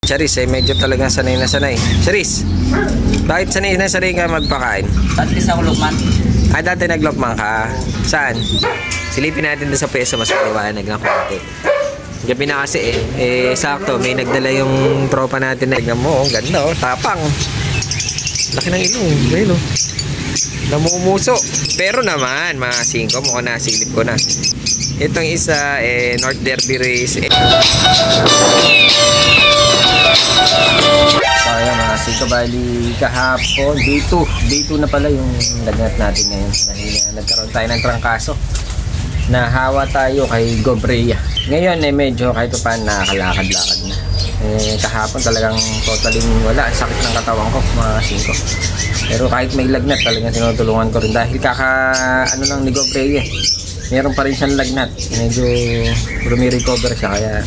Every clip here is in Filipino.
Charis eh, medyo talagang sanay na sanay. Charis, bakit sanay na sanay ka magpakain? Dati kasi ako Lokman. Ah, dati naglokman ka? Saan? Silipin natin doon sa peso, mas maliwanag ng konti. Gabi na kasi sakto, may nagdala yung tropa natin na. Tignan mo, ganda oh, tapang. Laki ng ilong, ayun oh. Namumuso. Pero naman, mga 5, mukhang nasilip ko na. Itong isa, North Derby Race. So, ayan mga 5, bali kahapon. Day 2 na pala yung lagnat natin ngayon. Dahil nagkaroon tayo ng trangkaso. Nahawa tayo kay Gobrea. Ngayon medyo kahit pa nakakalakad-lakad na. Kahapon talagang totally wala. Sakit ng katawan ko mga 5. Pero kahit may lagnat talagang tinutulungan ko rin. Dahil ano lang ni Gobrea. Meron pa rin siyang lagnat. Medyo recover siya. Kaya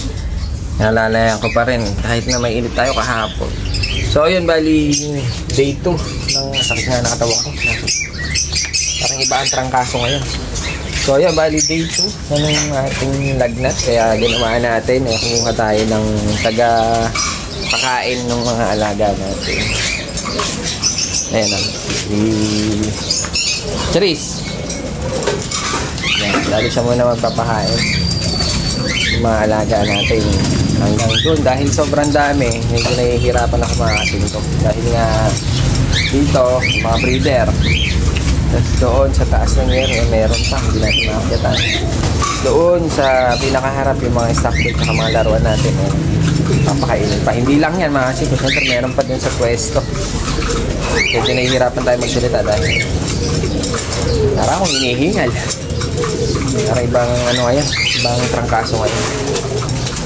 nalalayan ko pa rin. Kahit na may init tayo kahapon. So ayun, bali day 2 ng sakit nga ng katawan ko. Parang iba ang trangkaso ngayon. So ayan, bali day 2 ng ating lagnat. Kaya ginawa natin, kumuha tayo ng taga-pakain ng mga alaga natin. Ayan lang. Charis! Ayan, lalo siya muna magpapakain. Yung mga alaga natin. Hanggang doon, dahil sobrang dami, medyo nahihirapan ako makakasin ko. Dahil nga dito, mga breeder. Tapos doon sa taas ng yero, meron pa, hindi natin makakitaan. Doon sa pinakaharap yung mga stock dito at mga laruan natin, papakainin pa. Hindi lang yan mga kasi, siyempre meron pa dun sa pwesto. Medyo nahihirapan tayo magsalita dahil para akong hinihingal. Para ibang ngayon, ibang trangkaso ngayon.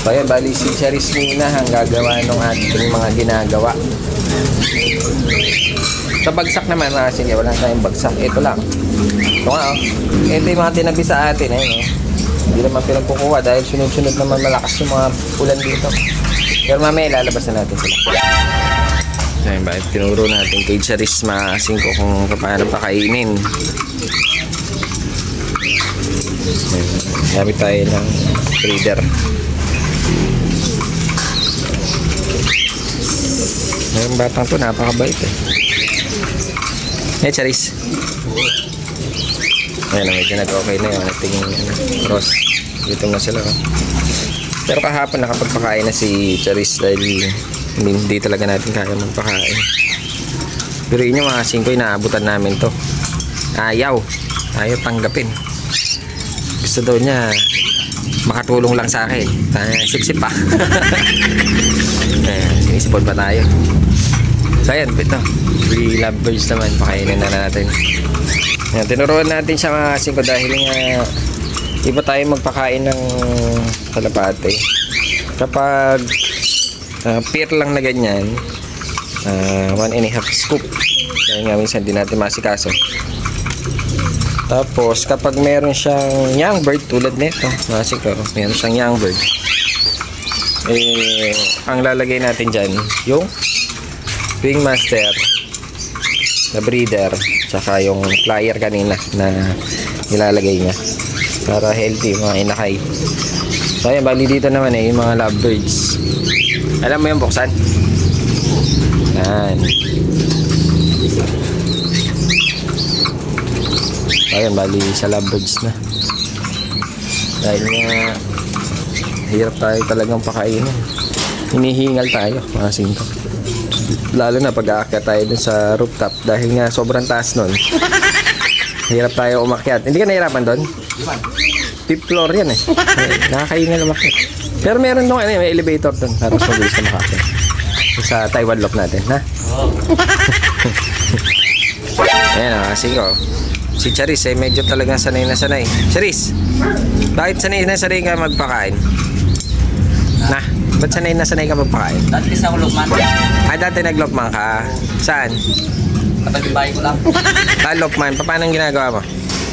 So ayan, bali si Charis muna ang gagawa ng ating mga ginagawa. Sa bagsak naman mga sige, wala tayong bagsak. Ito lang. Ito nga oh. Ito yung mga tinabi sa atin. Ayun oh. Hindi naman pinagkukuha dahil sunod-sunod naman malakas yung mga ulan dito. Pero mamaya ilalabas na natin sila. Ayun ba, tinuro natin kay Charis mga 5 kung paano pakainin. Gamit tayo ng breeder. Yung batang to napakabait eh. Charis. Ayan, medyo nag-okay na yun. Nagtingin cross. Dito na sila. Pero kahapon nakapagpakain na si Charis dahil hindi talaga natin kaya magpakain. Pero yun yung mga 5 inaabutan namin to. Ayaw tanggapin. Gusto daw niya makatulong lang sa akin. Sip-sip pa. Sinisipon pa tayo. So ayan, ito. Free lovebirds naman. Pakainin na natin. Ayan, tinuruan natin siya mga 5 dahil nga iba tayo magpakain ng kalapate. Kapag pear lang na ganyan, 1.5 scoop. Dahil nga minsan di natin masikaso. Tapos kapag meron siyang young bird tulad nito, mga 5, meron siyang young bird. Ang lalagay natin dyan, yung wingmaster, na breeder, tsaka yung flyer kanina na nilalagay niya para healthy mga inakay. So ayan, bali dito naman yung mga lovebirds. Alam mo yung buksan? Yan. Ayan, bali sa lovebirds na. Dahil nga hirap tayo talagang pakainin. Hinihingal tayo mga 5. Lalo na pag-aakyat tayo dun sa rooftop dahil nga sobrang taas nun. Hirap tayo umakyat. Hindi ka nahirapan doon? 5th floor yan eh. Nakakahingal umakyat. Pero meron doon may elevator doon para mas mabilis na makakyat. Sa Taiwan lock natin, ha? Ayan o, kasi ko. Si Charis medyo talagang sanay na sanay. Charis, bakit sanay na sanay ka magpakain? Ba't sanay na sanay ka magpakain? Dati kasi ako Lokman. Ah, dati naglokman ka? Saan? Katabi bahay ko lang. Lokman, paano ang ginagawa mo?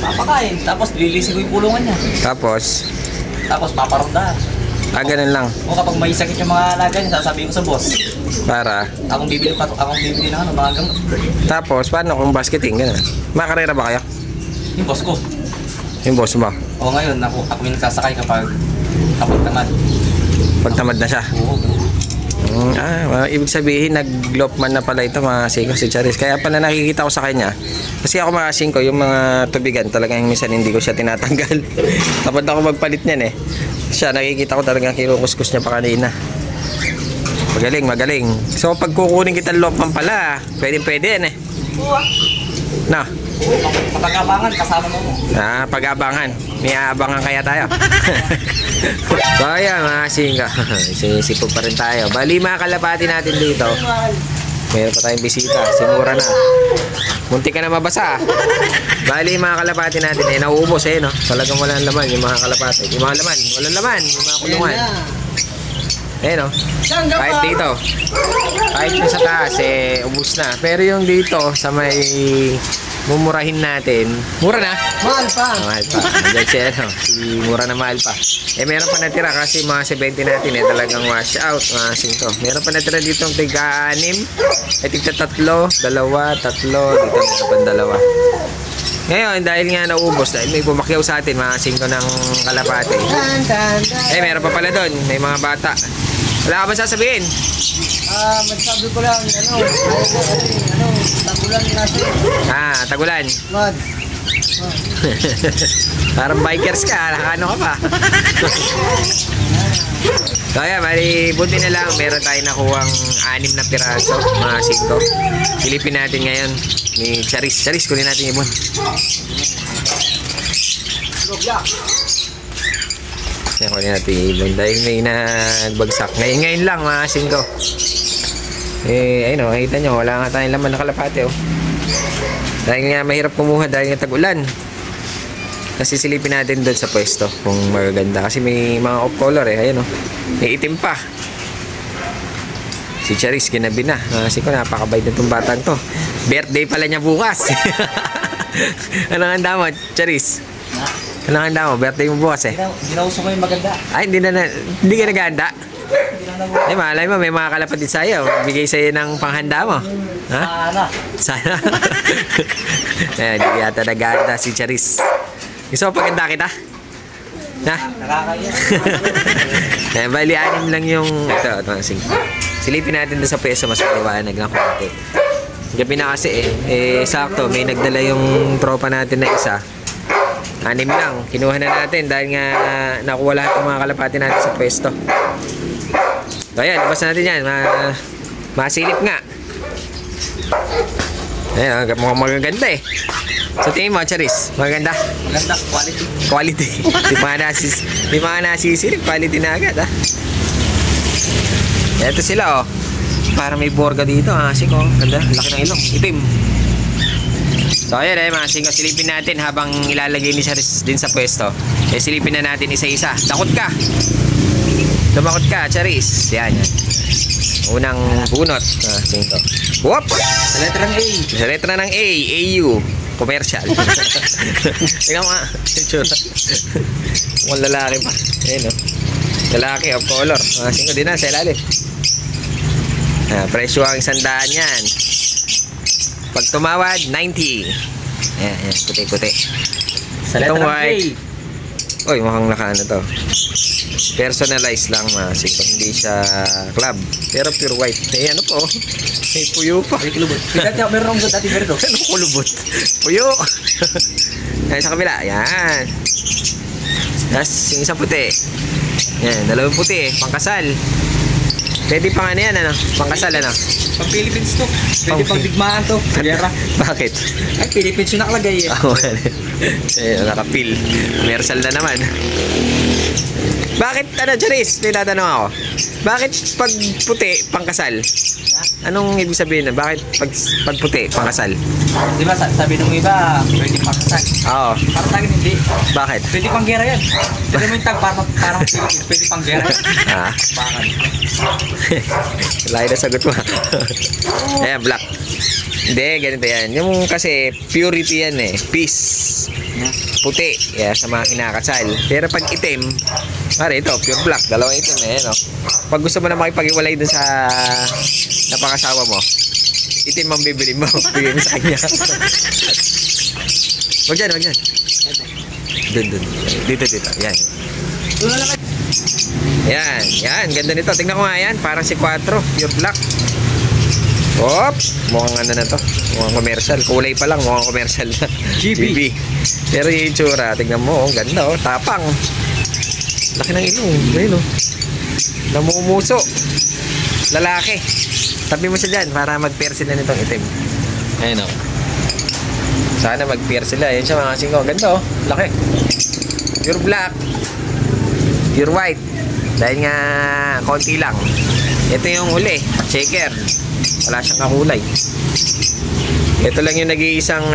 Papakain, tapos lilisin ko yung pulungan niya. Tapos Paparondahan. ganun lang. O kapag may sakit yung mga alaga niya, sasabihin ko sa boss. Para? Akong bibili ng mga gamot. Tapos, paano kung basketing? Ganun. Makarera ba kayo? Yung boss ko. Yung boss mo? O ngayon, ako yung nagsasakay kapag tamad. Pag tamad na siya? Oo. ibig sabihin nag-loop man na pala ito mga singko si Charis. Kaya pala nakikita ko sa kanya. Kasi ako mga singko, yung mga tubigan talagang minsan hindi ko siya tinatanggal. Tapos ako magpalit niyan eh. Siya nakikita ko talagang kinukuskus niya pa kanina. Magaling, magaling. So pag kukunin kita loop man pala, pwede yan eh. Na. Pag-abangan, kasama mo. Pag-abangan. May aabangan kaya tayo. So ayan mga singko. Sinisipog pa rin tayo. Bali mga kalapati natin dito. Meron pa tayong bisita. Simura na. Munti ka na mabasa. Bali mga kalapati natin eh nauubos eh no. Talagang walang laman yung mga kalapati. Yung mga laman, walang laman. Yung mga kulungan. Eh no. Kahit dito. Kahit yung sa taas eh ubos na. Pero yung dito sa may mumurahin natin. Mura na? Mahal pa. Mahal pa. Nandiyan siya, no? Si mura na mahal pa. Eh, meron pa natira kasi mga 70 natin eh, talagang wash out, mga 5. Meron pa natira dito ng tiga-6. Eh, tigta-3, 2, 3. Dito meron pa 2. Ngayon, dahil nga naubos, dahil may bumakyaw sa atin, mga 5 ng kalapate. Eh, meron pa pala doon. May mga bata. Wala ka ba sasabihin? Magsabi ko lang, tagulan natin. Tagulan. Mad. Parang bikers ka, ano ka pa? So ayan, buti na lang, meron tayo nakuhang 6 na piraso, mga 5. Silipin natin ngayon ni Charis. Charis, kunin natin ibon. Yan, kunin natin ibon dahil may nagbagsak. Ngayon lang, mga 5. Ayun o, nakita nyo, wala nga tayong laman na kalapate oh. Dahil nga mahirap kumuha dahil nga tag-ulan. Kasi silipin natin doon sa pwesto kung magaganda. Kasi may mga off-color eh. Ayan o. May itim pa. Si Charis ginabi na. Kasi ko napakabait na itong batang to. Birthday pala niya bukas. Anong handa mo, Charis? Anong handa mo? Birthday mo bukas eh. Hindi na uso ko yung maganda. Ay, hindi ka naghahanda? Eh, malay mo, may mga kalapatid sa'yo. Bigay sa'yo ng panghanda mo. Ha? Sana. Eh, di yata naghahanda si Charis. Gusto mo paganda kita? Na? Nakakaya. Eh, bali, 6 lang yung... Ito, silipin natin doon sa peso, mas maliwanag ng konti. Gabi na kasi sakto, may nagdala yung tropa natin na isa. 6 lang, kinuha na natin dahil nga nakuha lahat ng mga kalapati natin sa pwesto. So ayan, labas natin yan. Masilip nga. Ayan, mukhang magaganda eh. So tingin mo, Charis, maganda? Maganda, quality. Quality. Di mga nasisilip, quality na agad ha. Ito sila oh. Parang may borga dito ha. Siko, ganda. Laki ng ilong, itim. So ayan mga singko, silipin natin habang ilalagay ni Charis din sa pwesto. Eh silipin na natin isa-isa. Takot ka. Lumakot ka, Charis. Yan. Unang bunot. Singko. Whoop! Sa letra ng A. Sa letra ng A, AU. Commercial. Tingnan mo nga. Mukhang lalaki pa. Ayun o. Lalaki of color. Singko din na sa ilalim. Presyo ang 100 yan. Pag tumawad, 90. Ayan, puti-puti. Sa letra ng A. Uy, mukhang nakaano to. Personalized lang mga singko. Hindi siya club. Pero pure white. Eh ano po? May puyo pa. Ay, kulubot. Meron akong dati pero Ano kulubot? Puyo. Ayan sa kabila. Ayan. Tapos yung isang puti. Ayan, 2 puti. Pangkasal. Pwede pang ano yan, ano? Pangkasal, ano? Pang Philippines to. Pwede pang digmaan to. Gera. Bakit? Ay, Philippines yung nakalagay eh. Nakapil. Commercial na naman. Bakit, Charis? Tinatanong ako. Bakit pag puti, pangkasal? Anong ibig sabihin na? Bakit pag puti, pangkasal? Di ba, sabi ng iba, pwede pang kasal. Oo. Para sa akin, hindi. Bakit? Pwede pang gera yan. Pwede mo yung tag, parang Philippines. Pwede pang gera. Bakit? Lahi na sagot mo. Ayan, black. Hindi, ganito yan. Yung kasi purity yan eh. Peace. Puti. Yeah, sa mga kinakasal. Pero pag itim, pare ito, pure black. 2 itim eh. No? Pag gusto mo na makipag-iwalay dun sa napakasawa mo, itim ang bibili mo. Bigay mo sa kanya. Wag dyan, wag dyan. Dun. Dito. Yan. Yan. Ganda nito. Tingnan ko nga yan. Parang si Quattro. Pure black. Oops. Mukhang ano na to. Mukhang commercial. Kulay pa lang. Mukhang commercial na. GB. Pero yung itsura. Tingnan mo. Ganda oh. Tapang. Laki ng ilong. Ayun oh. Namumuso. Lalaki. Tabi mo siya dyan para mag-pair sila nitong itim. Ayun oh. Sana mag-pair sila. Ayun siya mga singko. Ganda oh. Laki. Pure black. Pure white. Dahil nga konti lang. Ito yung huli. Shaker. Wala siyang kakulay. Ito lang yung nag-iisang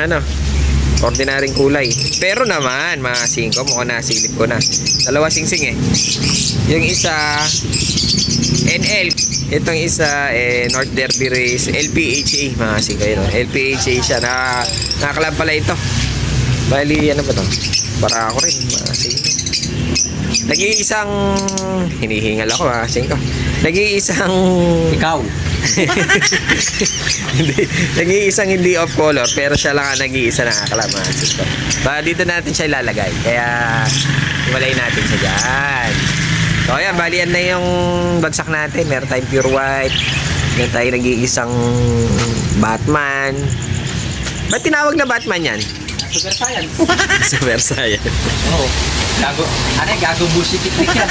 ordinaryong kulay. Pero naman mga singko, mukhang nasilip ko na. Dalawa singsing eh. Yung isa NL. Itong isa North Derby Race LPHA mga singko yun. LPHA siya. Nakakalab pala ito. Bali ano ba to? Para ako rin mga singko. Nag-iisang hinihingal ako mga singko. Nag-iisang Ikaw. Nag-iisang hindi off color pero siya lang ang nag-iisa nakakalab mga singko. Dito natin siya ilalagay. Kaya iwalay natin siya dyan. So ayan, balian na yung bagsak natin. Meron tayong pure white. Meron tayong nag-iisang Batman. Ba't tinawag na Batman yan? Super science. Super science. Oo. Gago bullshit technique yan.